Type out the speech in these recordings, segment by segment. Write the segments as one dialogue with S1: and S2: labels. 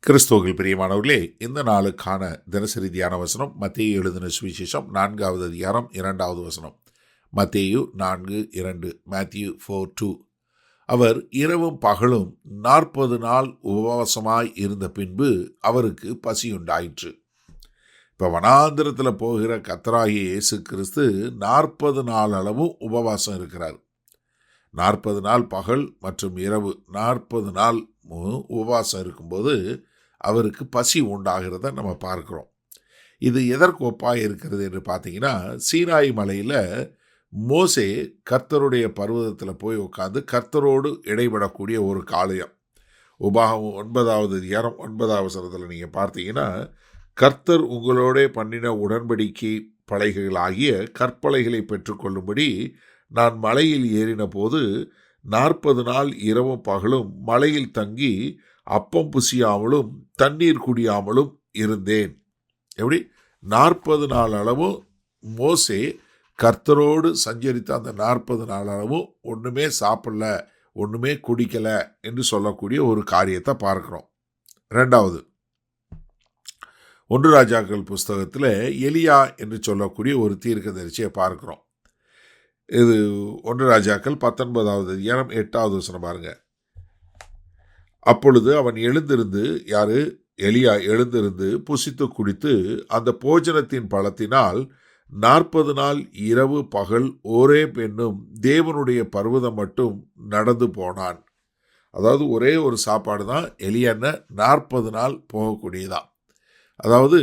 S1: கிறிஸ்துவுக்குள் பிரியமானவர்களே, இந்த நாளுக்கான தினசரி தியான வசனம் மத்தேயு எழுதின சுவிசேஷம் 4வது அதிகாரம் 2வது வசனம். மத்தேயு 4:2. Matthew 4:2. அவர் இரவும் பகலும் 40 நாள் உபவாசமாய் இருந்த பின்பு அவருக்கு பசியுண்டாயிற்று. இப்போ வனாந்திரத்தில் போகிற கர்த்தராகிய இயேசு கிறிஸ்து 40 நாள் அளவும் உபவாசம் இருக்கிறார். 40 நாள் பகல் மற்றும் இரவு 40 நாள் உபவாசம் இருக்கும்போது அவருக்கு பசி உண்டாகிறத நம்ம பார்க்குறோம். இது எதற்கு ஒப்பாக இருக்கிறது என்று பார்த்தீங்கன்னா, சீனாய் மலையில் மோசே கர்த்தருடைய பர்வதத்தில் போய் உட்காந்து கர்த்தரோடு இடைபடக்கூடிய ஒரு காலம். உபாகமம் 9வது அதிகாரம் 9வது வசனத்தில் நீங்கள் பார்த்தீங்கன்னா, கர்த்தர் உங்களோட பண்ணின உடன்படிக்கை பலகைகளாகிய கற்பலகைகளை பெற்றுக்கொள்ளும்படி நான் மலையில் ஏறின போது 40 நாள் இரவும் பகலும் மலையில் தங்கி அப்பம் புசியாமலும் தண்ணீர் குடியாமலும் இருந்தேன். எப்படி 40 நாள் அளவும் மோசே கர்த்தரோடு சஞ்சரித்த அந்த 40 நாள் அளவும் ஒன்றுமே சாப்பிடல, ஒன்றுமே குடிக்கல என்று சொல்லக்கூடிய ஒரு காரியத்தை பார்க்கிறோம். ரெண்டாவது, 1 ராஜாக்கள் புஸ்தகத்தில் எலியா என்று சொல்லக்கூடிய ஒரு தீர்க்கதரிசியை பார்க்கிறோம். இது 1 ராஜாக்கள் 19வது அதிகாரம் 8வது வசனம் பாருங்க. அப்பொழுது அவன் எலியா எழுந்திருந்து புசித்து குடித்து அந்த போஜனத்தின் பலத்தினால் 40 நாள் இரவு பகல் ஓரேப் என்னும் தேவனுடைய பர்வதம் மட்டும் நடந்து போனான். அதாவது ஒரே ஒரு சாப்பாடு தான் எலியான்னு 40 நாள் போகக்கூடியதான். அதாவது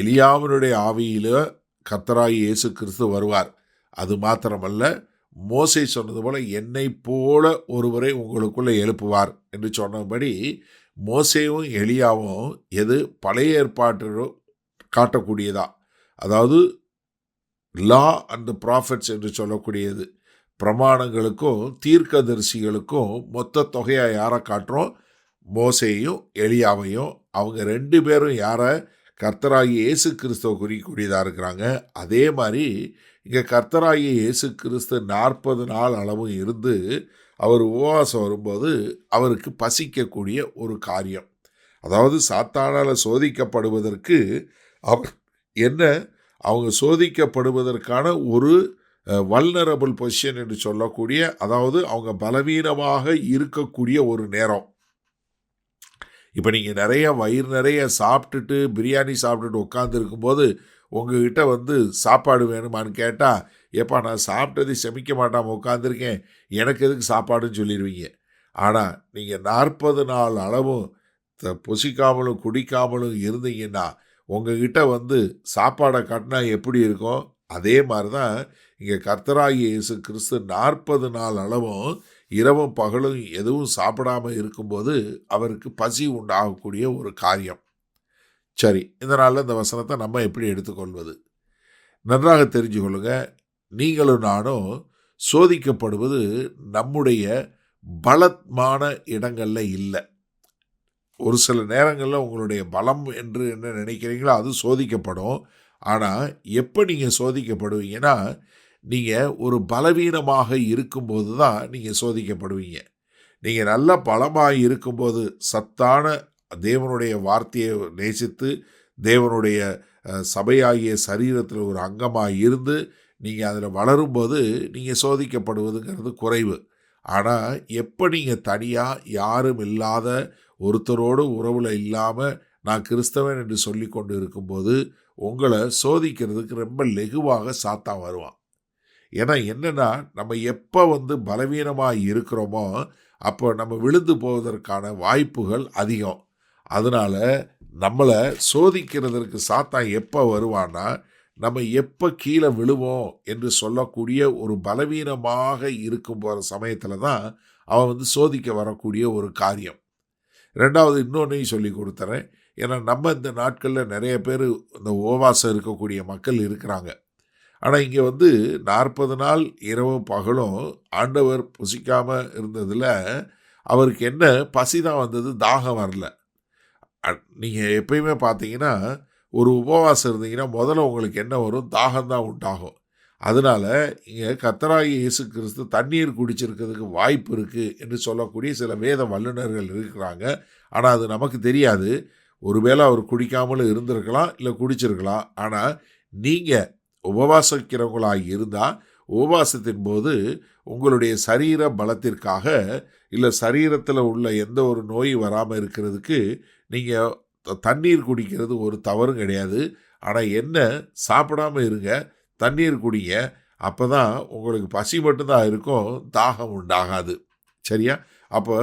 S1: எலியாவினுடைய ஆவியில கர்த்தராகிய இயேசு கிறிஸ்து வருவார். அது மாத்திரமல்ல, மோசே சொன்னது போல என்னை போல ஒருவரை உங்களுக்குள்ளே எழுப்புவார் என்று சொன்னபடி மோசேவும் எலியாவும் எது பழைய ஏற்பாட்டிலோ காட்டக்கூடியதா. அதாவது லா அண்ட் ப்ராஃபட்ஸ் என்று சொல்லக்கூடியது, பிரமாணங்களுக்கும் தீர்க்கதரிசிகளுக்கும் மொத்த தொகையாக யாரை காட்டுறோம்? மோசேயும் எலியாவையும். அவங்க 2 பேரும் யாரை? கர்த்தராகிய இயேசு கிறிஸ்துவ குறிக்கூடியதாக இருக்கிறாங்க. அதே மாதிரி இங்கே கர்த்தராகிய இயேசு கிறிஸ்து 40 நாள் அளவும் இருந்து அவர் உபவாசம் வரும்போது அவருக்கு பசிக்கக்கூடிய ஒரு காரியம். அதாவது சாத்தானால் சோதிக்கப்படுவதற்கு அவங்க சோதிக்கப்படுவதற்கான ஒரு வல்னரபிள் பொசிஷன் என்று சொல்லக்கூடிய, அதாவது அவங்க பலவீனமாக இருக்கக்கூடிய ஒரு நேரம். இப்போ நீங்கள் வயிறு நிறைய சாப்பிட்டுட்டு பிரியாணி சாப்பிட்டுட்டு உட்காந்துருக்கும்போது உங்ககிட்ட சாப்பாடு வேணுமான்னு கேட்டால், ஏப்பா நான் சாப்பிட்டது செமிக்க மாட்டாமல் உட்காந்துருக்கேன், எனக்கு எதுக்கு சாப்பாடுன்னு சொல்லிடுவீங்க. ஆனால் நீங்கள் 40 நாள் அளவும் புசிக்காமலும் குடிக்காமலும் இருந்தீங்கன்னா உங்ககிட்ட சாப்பாடை கட்டினா எப்படி இருக்கும்? அதே மாதிரி தான் இங்கே கர்த்தராகிய இயேசு கிறிஸ்து 40 நாள் அளவும் இரவும் பகலும் எதுவும் சாப்பிடாமல் இருக்கும்போது அவருக்கு பசி உண்டாகக்கூடிய ஒரு காரியம். சரி, இதனால் இந்த வசனத்தை நம்ம எப்படி எடுத்துக்கொள்வது? நன்றாக தெரிஞ்சு கொள்ளுங்க. நீங்களும் நானும் சோதிக்கப்படுவது நம்முடைய பலமான இடங்களில் இல்லை. ஒரு சில நேரங்களில் உங்களுடைய பலம் என்று என்ன நினைக்கிறீங்களோ அது சோதிக்கப்படும். ஆனால் எப்போ நீங்கள் சோதிக்கப்படுவீங்கன்னா, நீங்கள் ஒரு பலவீனமாக இருக்கும்போது தான் நீங்கள் சோதிக்கப்படுவீங்க. நீங்கள் நல்ல பலமாக இருக்கும்போது, சத்தான தேவனுடைய வார்த்தையை நேசித்து தேவனுடைய சபையாகிய சரீரத்தில் ஒரு அங்கமாக இருந்து நீங்கள் அதில் வளரும்போது நீங்கள் சோதிக்கப்படுவதுங்கிறது குறைவு. ஆனால் எப்போ நீங்கள் தனியாக யாரும் இல்லாத ஒருத்தரோடு உறவில் இல்லாமல் நான் கிறிஸ்தவன் என்று சொல்லி கொண்டு இருக்கும்போது உங்களை சோதிக்கிறதுக்கு ரொம்ப லெகுவாக சாத்தான் வருவான். ஏன்னா என்னென்னா, நம்ம எப்போ பலவீனமாக இருக்கிறோமோ அப்போ நம்ம விழுந்து போவதற்கான வாய்ப்புகள் அதிகம். அதனால் நம்மளை சோதிக்கிறதற்கு சாத்தான் எப்போ வருவான்னா, நம்ம எப்போ கீழே விழுவோம் என்று சொல்லக்கூடிய ஒரு பலவீனமாக இருக்கும் போகிற சமயத்தில் தான் அவன் சோதிக்க வரக்கூடிய ஒரு காரியம். ரெண்டாவது, இன்னொன்றையும் சொல்லி கொடுத்துறேன். ஏன்னா நம்ம இந்த நாட்களில் நிறைய பேர் இந்த உபவாசம் இருக்கக்கூடிய மக்கள் இருக்கிறாங்க. ஆனால் இங்கே 40 நாள் இரவும் பகலும் ஆண்டவர் புசிக்காமல் இருந்ததில் அவருக்கு என்ன பசி தான் வந்தது, தாகம் வரல. நீங்கள் எப்பயுமே பார்த்தீங்கன்னா ஒரு உபவாசம் இருந்தீங்கன்னா முதல்ல உங்களுக்கு என்ன வரும்? தாகம்தான் உண்டாகும். அதனால இங்கே கர்த்தராகிய இயேசு கிறிஸ்து தண்ணீர் குடிச்சிருக்கிறதுக்கு வாய்ப்பு இருக்குது என்று சொல்லக்கூடிய சில வேத வல்லுநர்கள் இருக்கிறாங்க. ஆனால் அது நமக்கு தெரியாது. ஒருவேளை அவர் குடிக்காமலும் இருந்திருக்கலாம், இல்லை குடிச்சிருக்கலாம். ஆனால் நீங்கள் உபவாசிக்கிறவங்களாக இருந்தால் உபவாசத்தின் போது உங்களுடைய சரீர பலத்திற்காக இல்லை சரீரத்தில் உள்ள எந்த ஒரு நோய் வராமல் இருக்கிறதுக்கு நீங்கள் தண்ணீர் குடிக்கிறது ஒரு தவறும் கிடையாது. ஆனால் என்ன, சாப்பிடாம இருங்க, தண்ணீர் குடிங்க. அப்போ தான் உங்களுக்கு பசி மட்டும்தான் இருக்கும், தாகம் உண்டாகாது. சரியா? அப்போ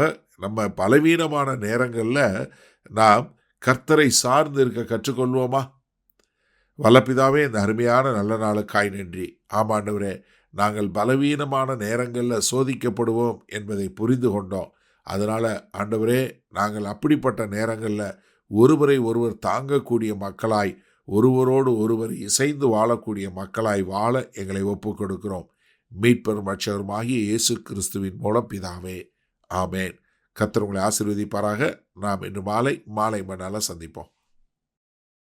S1: நம்ம பலவீனமான நேரங்களில் நாம் கர்த்தரை சார்ந்து இருக்க கற்றுக்கொள்வோமா? வல்லபிதாவே, இந்த அருமையான நல்ல நாளுக்காய் நன்றி. ஆமாண்டவரே, நாங்கள் பலவீனமான நேரங்களில் சோதிக்கப்படுவோம் என்பதை புரிந்து கொண்டோம். அதனால் ஆண்டவரே, நாங்கள் அப்படிப்பட்ட நேரங்களில் ஒருவரை ஒருவர் தாங்கக்கூடிய மக்களாய், ஒருவரோடு ஒருவர் இசைந்து வாழக்கூடிய மக்களாய் வாழ எங்களை ஒப்புக் கொடுக்கிறோம். மீட்பெரும் ரட்சகருமாகிய இயேசு கிறிஸ்துவின் மூலம் பிதாவே, ஆமேன். கர்த்தர் உங்களை ஆசீர்வதிப்பாராக. நாம் இன்று மாலை மண்ணால் சந்திப்போம்.